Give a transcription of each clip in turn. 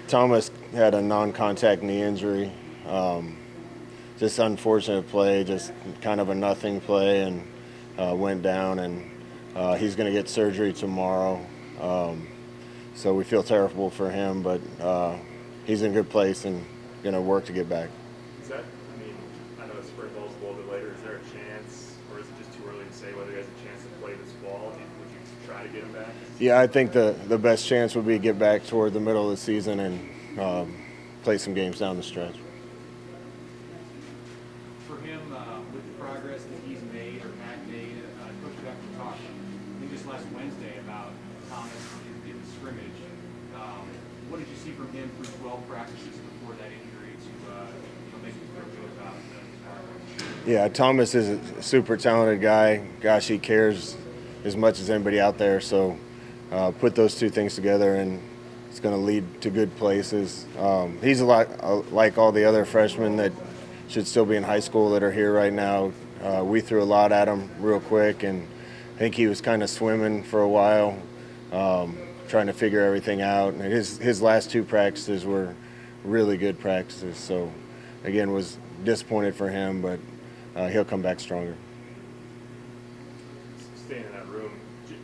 Thomas had a non-contact knee injury. Just unfortunate play, just kind of a nothing play, and went down. And he's going to get surgery tomorrow. So we feel terrible for him, but he's in a good place and going to work to get back. I know spring ball's a little bit later. Is there a chance, or is it just too early to say whether he has a chance to play this fall? Would you try to get him back? Yeah, I think the best chance would be to get back toward the middle of the season and play some games down the stretch. For him, with the progress that he's made or had made, Coach Becker talked, I think just last Wednesday, about Thomas in the scrimmage. What did you see from him through 12 practices before that injury to make you feel good about his progress? Yeah, Thomas is a super talented guy. Gosh, he cares as much as anybody out there. So put those two things together, and it's going to lead to good places. He's a lot like all the other freshmen that should still be in high school that are here right now. We threw a lot at him real quick, and I think he was kind of swimming for a while, trying to figure everything out. And his last two practices were really good practices. So, again, was disappointed for him, but he'll come back stronger. Staying in that room,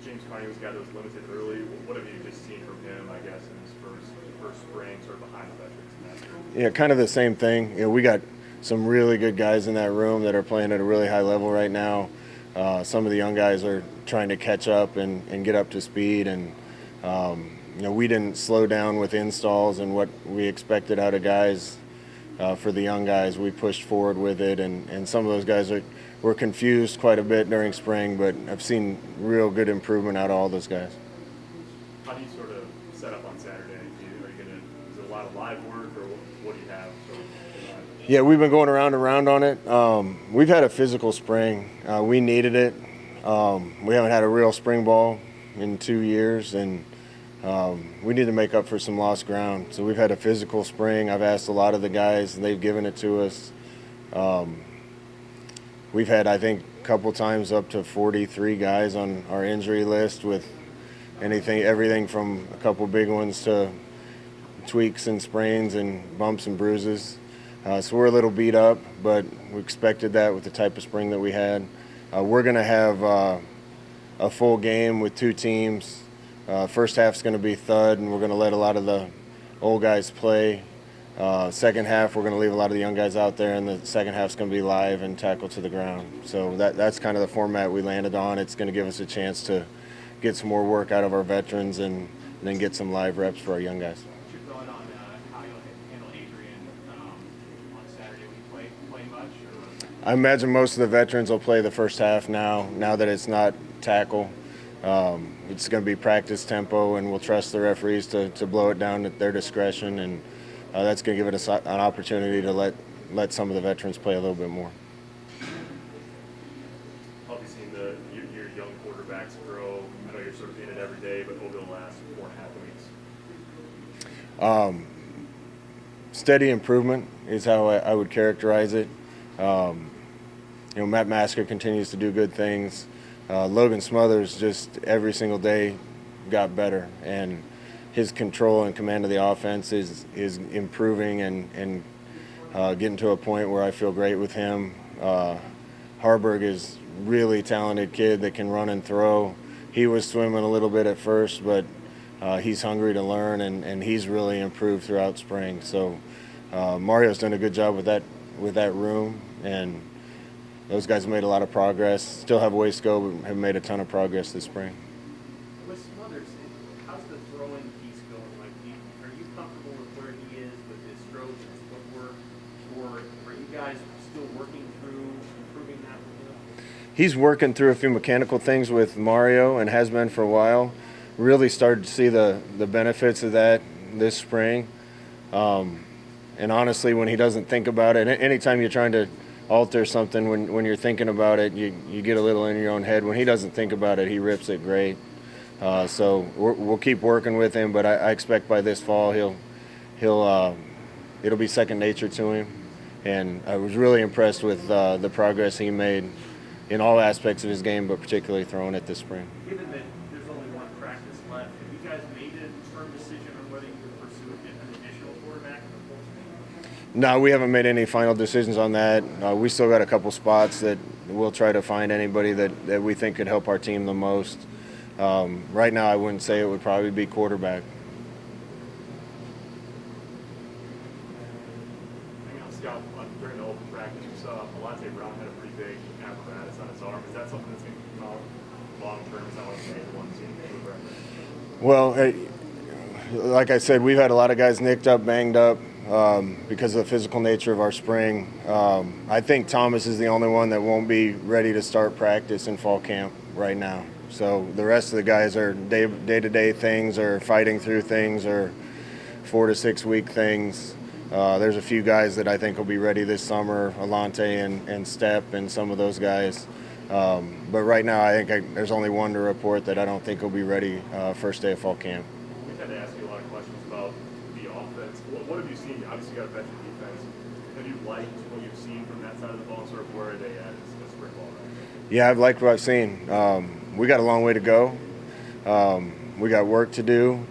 James Carney was a guy that was limited early. What have you just seen from him, I guess, in his first spring, sort of behind the veterans in that room? Yeah, kind of the same thing. You know, we got some really good guys in that room that are playing at a really high level right now. Some of the young guys are trying to catch up and get up to speed. And, we didn't slow down with installs and what we expected out of guys. For the young guys, we pushed forward with it. And some of those guys were confused quite a bit during spring, but I've seen real good improvement out of all those guys. How do you sort of set up on Saturday? Is it a lot of live work, or what do you have? Yeah, we've been going around and around on it. We've had a physical spring. We needed it. We haven't had a real spring ball in 2 years, and we need to make up for some lost ground. So we've had a physical spring. I've asked a lot of the guys, and they've given it to us. We've had, I think, a couple times up to 43 guys on our injury list with everything from a couple big ones to tweaks and sprains and bumps and bruises. So we're a little beat up, but we expected that with the type of spring that we had. We're going to have a full game with two teams. First half's going to be thud, and we're going to let a lot of the old guys play. Second half, we're going to leave a lot of the young guys out there, and the second half's going to be live and tackle to the ground. So that's kind of the format we landed on. It's going to give us a chance to get some more work out of our veterans and then get some live reps for our young guys. What's your thought on how you'll handle Adrian on Saturday? Will you play much? Or? I imagine most of the veterans will play the first half now that it's not tackle. It's going to be practice tempo, and we'll trust the referees to blow it down at their discretion, and that's going to give us an opportunity to let some of the veterans play a little bit more. How have you seen your young quarterbacks grow? I know you're sort of in it every day, but over the last 4.5 weeks? Steady improvement is how I would characterize it. Matt Masker continues to do good things. Logan Smothers just every single day got better, and his control and command of the offense is improving and getting to a point where I feel great with him. Harburg is really talented kid that can run and throw. He was swimming a little bit at first, but he's hungry to learn, and he's really improved throughout spring. So Mario's done a good job with that room, and those guys have made a lot of progress. Still have ways to go, but have made a ton of progress this spring. With Smothers, how's the throwing piece going? Are you comfortable with where he is with his stroke and his footwork, or are you guys still working through improving that with him? He's working through a few mechanical things with Mario and has been for a while. Really started to see the benefits of that this spring. And honestly, when he doesn't think about it, anytime you're trying to alter something, when you're thinking about it, you get a little in your own head. When he doesn't think about it, he rips it great. So we'll keep working with him, but I expect by this fall it'll be second nature to him. And I was really impressed with the progress he made in all aspects of his game, but particularly throwing it this spring. Given that there's only one practice left, have you guys made a firm decision on whether you No, we haven't made any final decisions on that. We still got a couple spots that we'll try to find anybody that we think could help our team the most. Right now, I wouldn't say it would probably be quarterback. Hanging out, Scout, during the open practice, you saw Alante Brown had a pretty big apparatus on his arm. Is that something that's going to come out long term? Is that like the one seeing the record? Well, like I said, we've had a lot of guys nicked up, banged up because of the physical nature of our spring. I think Thomas is the only one that won't be ready to start practice in fall camp right now. So the rest of the guys are day-to-day things or fighting through things or 4 to 6 week things. There's a few guys that I think will be ready this summer, Alante and Step and some of those guys. But right now I think there's only one to report that I don't think will be ready first day of fall camp. We've had to ask you a lot of questions about the offense. What have you seen? Obviously, you got a veteran defense. Have you liked what you've seen from that side of the ball? Sort of where are they at as spring ball right now? Yeah, I've liked what I've seen. We got a long way to go. We got work to do,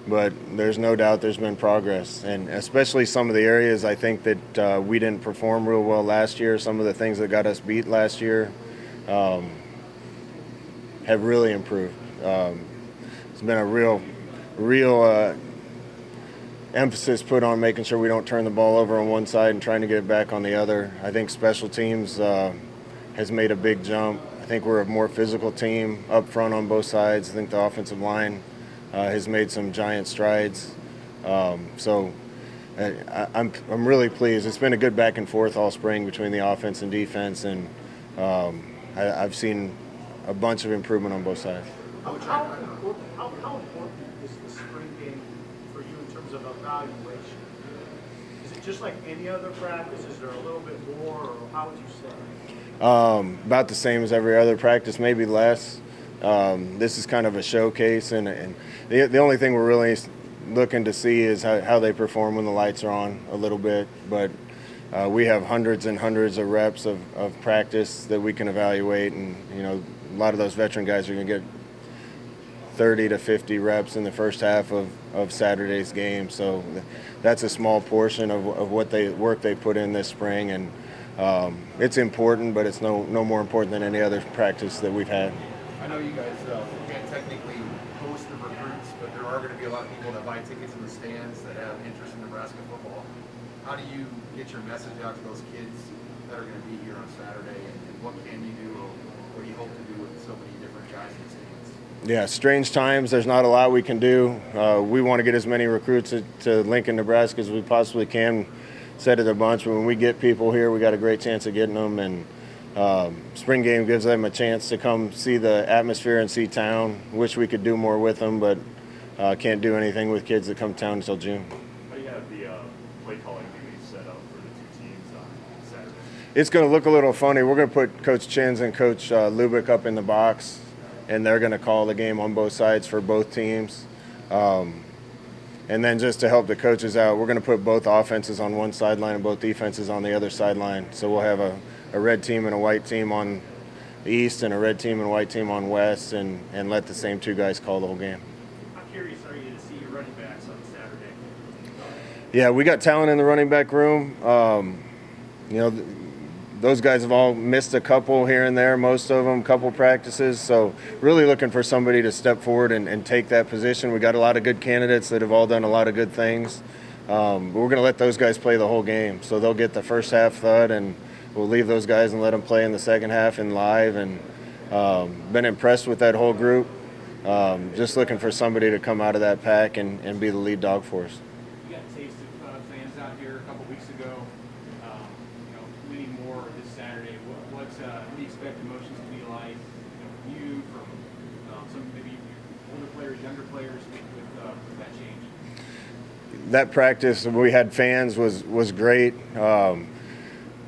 but there's no doubt there's been progress, and especially some of the areas I think that we didn't perform real well last year. Some of the things that got us beat last year have really improved. It's been a real emphasis put on making sure we don't turn the ball over on one side and trying to get it back on the other. I think special teams has made a big jump. I think we're a more physical team up front on both sides. I think the offensive line has made some giant strides. I'm really pleased. It's been a good back and forth all spring between the offense and defense, and I've seen a bunch of improvement on both sides. How important is the spring game for you in terms of evaluation? Is it just like any other practice? Is there a little bit more, or how would you say? About the same as every other practice, maybe less. This is kind of a showcase, and the only thing we're really looking to see is how they perform when the lights are on a little bit. But we have hundreds and hundreds of reps of practice that we can evaluate, and a lot of those veteran guys are going to get 30 to 50 reps in the first half of Saturday's game. So that's a small portion of what work they put in this spring, and it's important, but it's no more important than any other practice that we've had. I know you guys can't technically host the recruits, but there are going to be a lot of people that buy tickets in the stands that have interest in Nebraska football. How do you get your message out to those kids that are going to be here on Saturday, and what can you do, or what do you hope to do with so many different guys in the stands? Yeah, strange times. There's not a lot we can do. We want to get as many recruits to Lincoln, Nebraska as we possibly can. Said it a bunch, but when we get people here, we got a great chance of getting them, and spring game gives them a chance to come see the atmosphere and see town. Wish we could do more with them, but can't do anything with kids that come to town until June. How do you have the play calling duties set up for the two teams on Saturday? It's going to look a little funny. We're going to put Coach Chins and Coach Lubick up in the box, and they're going to call the game on both sides for both teams. And then just to help the coaches out, we're going to put both offenses on one sideline and both defenses on the other sideline. So we'll have a red team and a white team on the east and a red team and a white team on west, and let the same two guys call the whole game. How curious are you to see your running backs on Saturday? Yeah, we got talent in the running back room. Those guys have all missed a couple here and there, most of them, couple practices. So really looking for somebody to step forward and take that position. We got a lot of good candidates that have all done a lot of good things. But we're going to let those guys play the whole game. So they'll get the first half thud, and we'll leave those guys and let them play in the second half and live. And been impressed with that whole group. Just looking for somebody to come out of that pack and be the lead dog for us. You got a taste of fans out here a couple weeks ago. Many more this Saturday. What do you expect emotions to be like? You from some maybe older players, younger players with that change. That practice we had fans was great. What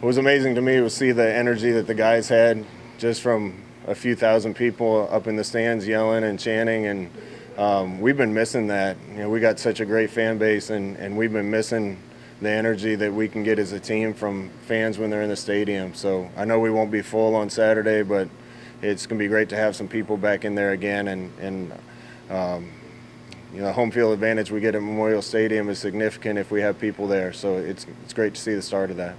was amazing to me was see the energy that the guys had just from a few thousand people up in the stands yelling and chanting, and we've been missing that. We got such a great fan base, and we've been missing the energy that we can get as a team from fans when they're in the stadium. So I know we won't be full on Saturday, but it's going to be great to have some people back in there again and the home field advantage we get at Memorial Stadium is significant if we have people there. So it's great to see the start of that.